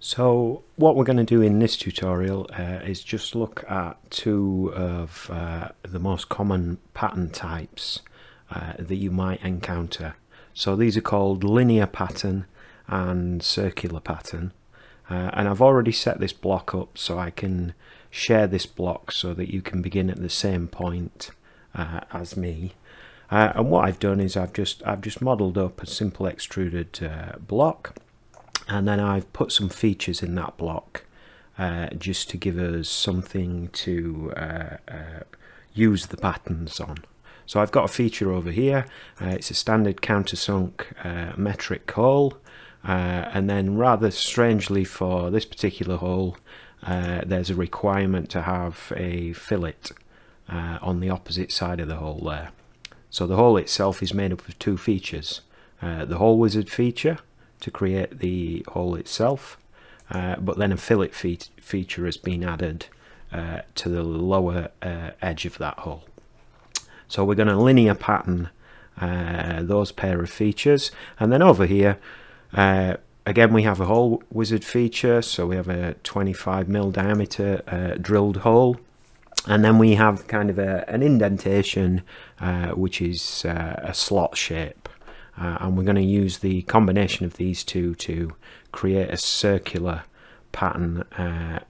So what we're going to do in this tutorial is just look at two of the most common pattern types that you might encounter. So these are called linear pattern and circular pattern, and I've already set this block up so I can share this block so that you can begin at the same point as me. And what I've done is I've just modelled up a simple extruded block, and then I've put some features in that block just to give us something to use the patterns on. So I've got a feature over here. It's a standard countersunk metric hole, and then rather strangely for this particular hole there's a requirement to have a fillet on the opposite side of the hole there. So the hole itself is made up of two features. The hole wizard feature to create the hole itself, but then a fillet feature has been added to the lower edge of that hole. So we're going to linear pattern those pair of features, and then over here again we have a hole wizard feature, so we have a 25mm diameter drilled hole, and then we have kind of an indentation which is a slot shape. And we're going to use the combination of these two to create a circular pattern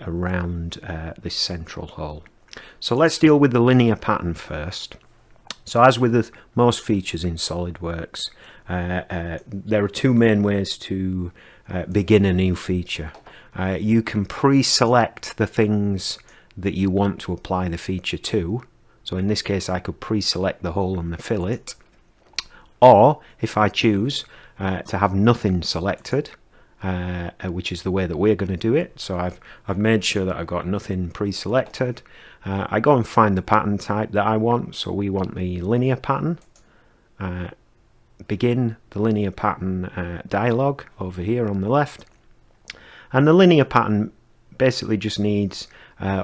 around this central hole. So let's deal with the linear pattern first. So as with most features in SolidWorks, there are two main ways to begin a new feature. You can pre-select the things that you want to apply the feature to. So in this case I could pre-select the hole and the fillet. Or if I choose to have nothing selected, which is the way that we're going to do it, so I've made sure that I've got nothing pre-selected. I go and find the pattern type that I want. So we want the linear pattern. Begin the linear pattern dialog over here on the left, and the linear pattern basically just needs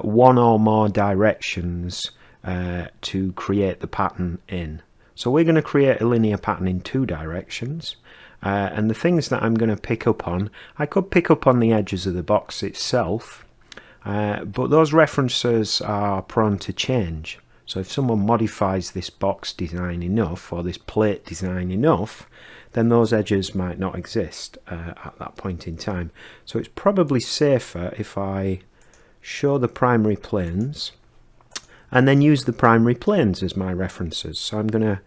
one or more directions to create the pattern in. So we're going to create a linear pattern in two directions, and the things that I'm going to pick up on, I could pick up on the edges of the box itself, but those references are prone to change. So if someone modifies this box design enough, or this plate design enough, then those edges might not exist at that point in time. So it's probably safer if I show the primary planes and then use the primary planes as my references. So I'm gonna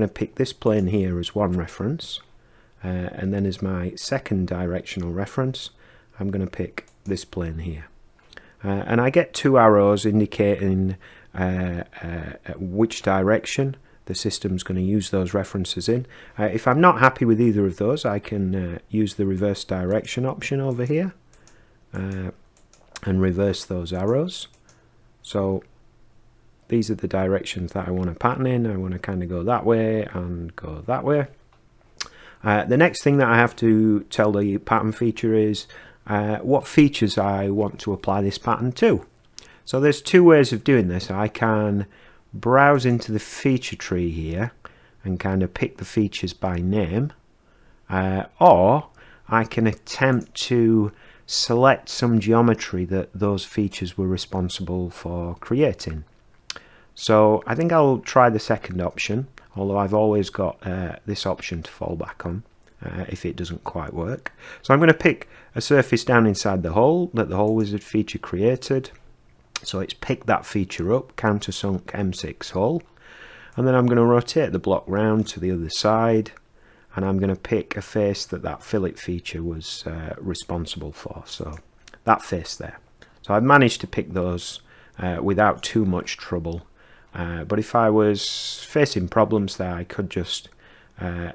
pick this plane here as one reference, and then as my second directional reference I'm going to pick this plane here, and I get two arrows indicating which direction the system's going to use those references in. If I'm not happy with either of those, I can use the reverse direction option over here and reverse those arrows. So these are the directions that I want to pattern in. I want to kind of go that way and go that way. The next thing that I have to tell the pattern feature is what features I want to apply this pattern to. So there's two ways of doing this. I can browse into the feature tree here and kind of pick the features by name, or I can attempt to select some geometry that those features were responsible for creating. So I think I'll try the second option, although I've always got this option to fall back on if it doesn't quite work. So I'm going to pick a surface down inside the hole that the hole wizard feature created. So it's picked that feature up, countersunk M6 hole, and then I'm going to rotate the block round to the other side, and I'm going to pick a face that fillet feature was responsible for. So that face there. So I've managed to pick those without too much trouble. But if I was facing problems there, I could just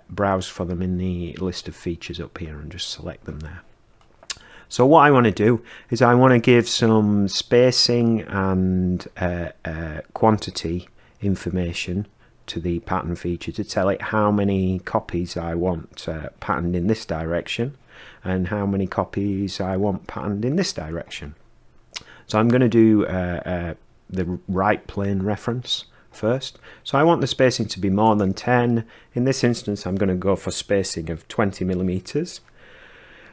browse for them in the list of features up here and just select them there. So what I want to do is I want to give some spacing and quantity information to the pattern feature to tell it how many copies I want patterned in this direction and how many copies I want patterned in this direction. So I'm going to do the right plane reference first. So I want the spacing to be more than 10. In this instance I'm going to go for spacing of 20mm.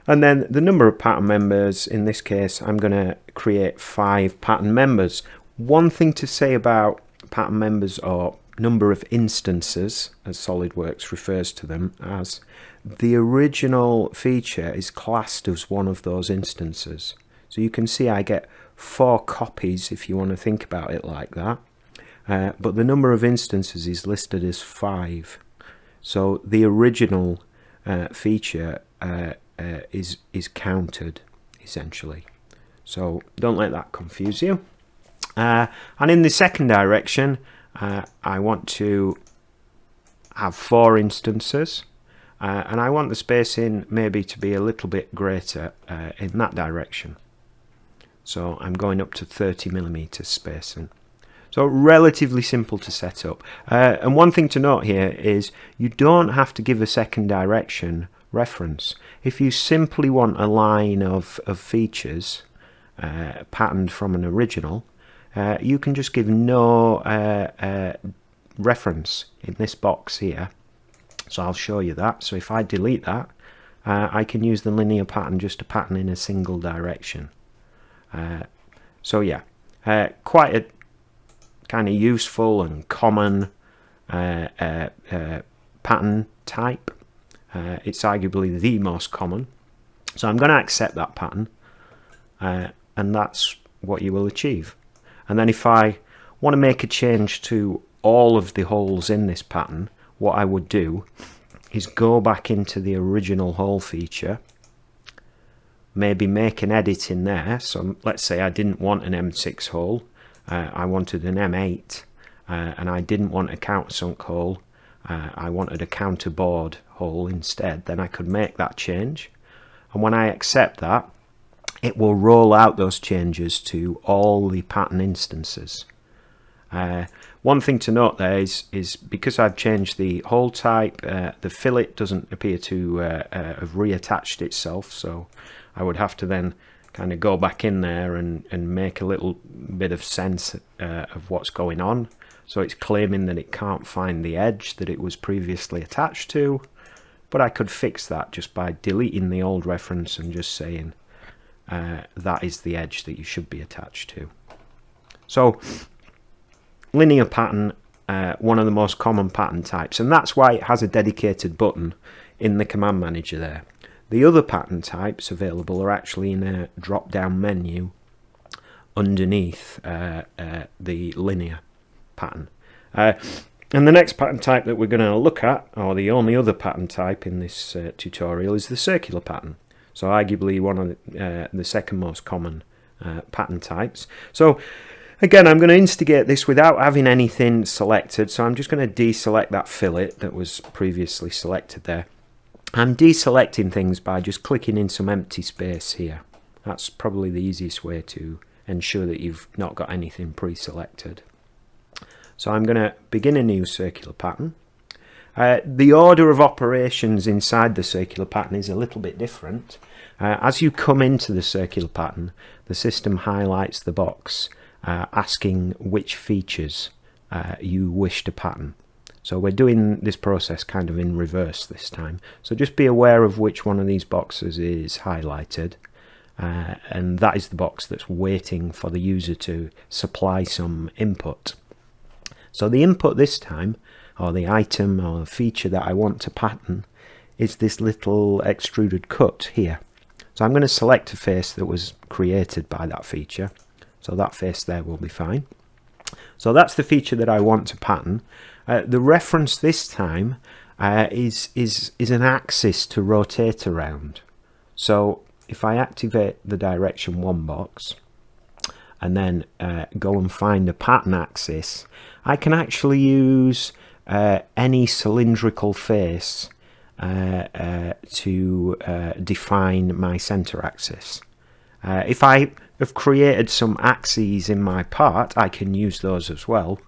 And then the number of pattern members, in this case, I'm going to create 5 pattern members. One thing to say about pattern members, or number of instances, as SolidWorks refers to them as, the original feature is classed as one of those instances. So you can see I get 4 copies if you want to think about it like that. But the number of instances is listed as 5. So the original feature is counted, essentially. So don't let that confuse you. And in the second direction, I want to have 4 instances, and I want the spacing maybe to be a little bit greater in that direction. So I'm going up to 30mm spacing. So relatively simple to set up. And one thing to note here is you don't have to give a second direction reference. If you simply want a line of features patterned from an original, you can just give no reference in this box here. So I'll show you that. So if I delete that, I can use the linear pattern just to pattern in a single direction. So yeah, quite a kind of useful and common pattern type. It's arguably the most common. So I'm going to accept that pattern, and that's what you will achieve. And then if I want to make a change to all of the holes in this pattern, what I would do is go back into the original hole feature, maybe make an edit in there. So let's say I didn't want an M6 hole, I wanted an M8, and I didn't want a countersunk hole, I wanted a counterboard hole instead. Then I could make that change, and when I accept that, it will roll out those changes to all the pattern instances. One thing to note there is because I've changed the hole type, the fillet doesn't appear to have reattached itself, so I would have to then kind of go back in there and make a little bit of sense of what's going on. So it's claiming that it can't find the edge that it was previously attached to, but I could fix that just by deleting the old reference and just saying that is the edge that you should be attached to. So linear pattern, one of the most common pattern types, and that's why it has a dedicated button in the command manager there. The other pattern types available are actually in a drop-down menu underneath the linear pattern. And the next pattern type that we're going to look at, or the only other pattern type in this tutorial, is the circular pattern. So arguably one of the second most common pattern types. So again, I'm going to instigate this without having anything selected. So I'm just going to deselect that fillet that was previously selected there. I'm deselecting things by just clicking in some empty space here. That's probably the easiest way to ensure that you've not got anything pre-selected. So I'm going to begin a new circular pattern. The order of operations inside the circular pattern is a little bit different. As you come into the circular pattern, the system highlights the box asking which features you wish to pattern. So we're doing this process kind of in reverse this time. So just be aware of which one of these boxes is highlighted, and that is the box that's waiting for the user to supply some input. So the input this time, or the item or feature that I want to pattern, is this little extruded cut here. So I'm going to select a face that was created by that feature. So that face there will be fine. So that's the feature that I want to pattern. The reference this time is an axis to rotate around. So if I activate the direction 1 box and then go and find a pattern axis, I can actually use any cylindrical face to define my center axis. If I have created some axes in my part, I can use those as well.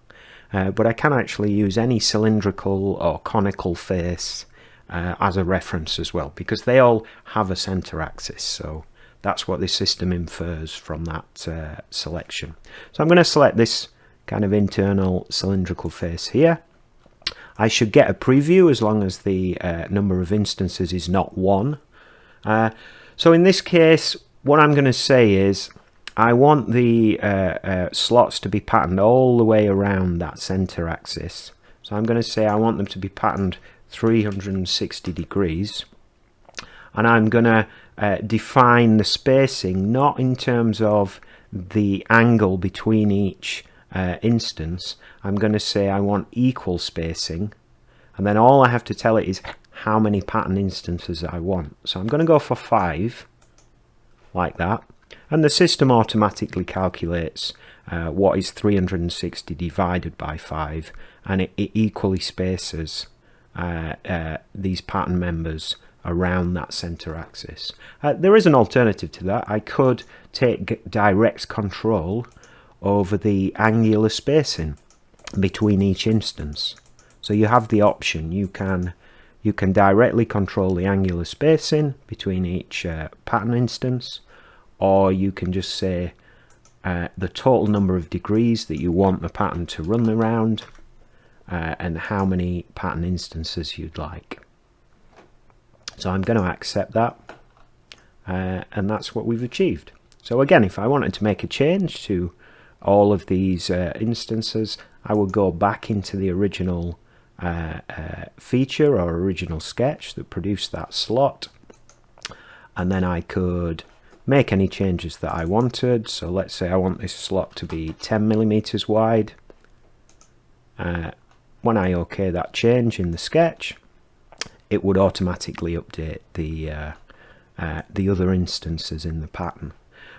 But I can actually use any cylindrical or conical face as a reference as well, because they all have a center axis. So that's what this system infers from that selection. So I'm going to select this kind of internal cylindrical face here. I should get a preview as long as the number of instances is not 1. So in this case, what I'm going to say is I want the slots to be patterned all the way around that center axis. So I'm going to say I want them to be patterned 360 degrees, and I'm going to define the spacing not in terms of the angle between each instance. I'm going to say I want equal spacing, and then all I have to tell it is how many pattern instances I want. So I'm going to go for 5, like that, and the system automatically calculates what is 360 divided by 5, and it equally spaces these pattern members around that center axis. There is an alternative to that. I could take direct control over the angular spacing between each instance. So you have the option, you can directly control the angular spacing between each pattern instance, or you can just say the total number of degrees that you want the pattern to run around, and how many pattern instances you'd like. So I'm going to accept that, and that's what we've achieved. So again, if I wanted to make a change to all of these instances, I would go back into the original feature or original sketch that produced that slot, and then I could make any changes that I wanted. So let's say I want this slot to be 10 millimeters wide. When I OK that change in the sketch, it would automatically update the other instances in the pattern.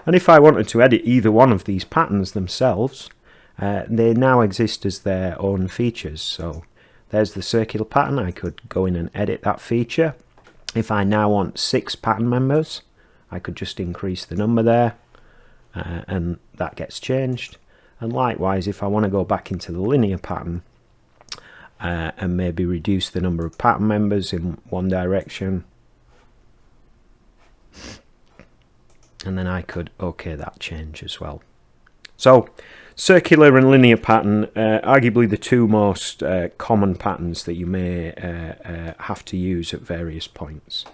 And if I wanted to edit either one of these patterns themselves, they now exist as their own features. So there's the circular pattern. I could go in and edit that feature. If I now want 6 pattern members, I could just increase the number there, and that gets changed. And likewise, if I want to go back into the linear pattern and maybe reduce the number of pattern members in one direction, and then I could OK that change as well. So circular and linear pattern, arguably the two most common patterns that you may have to use at various points.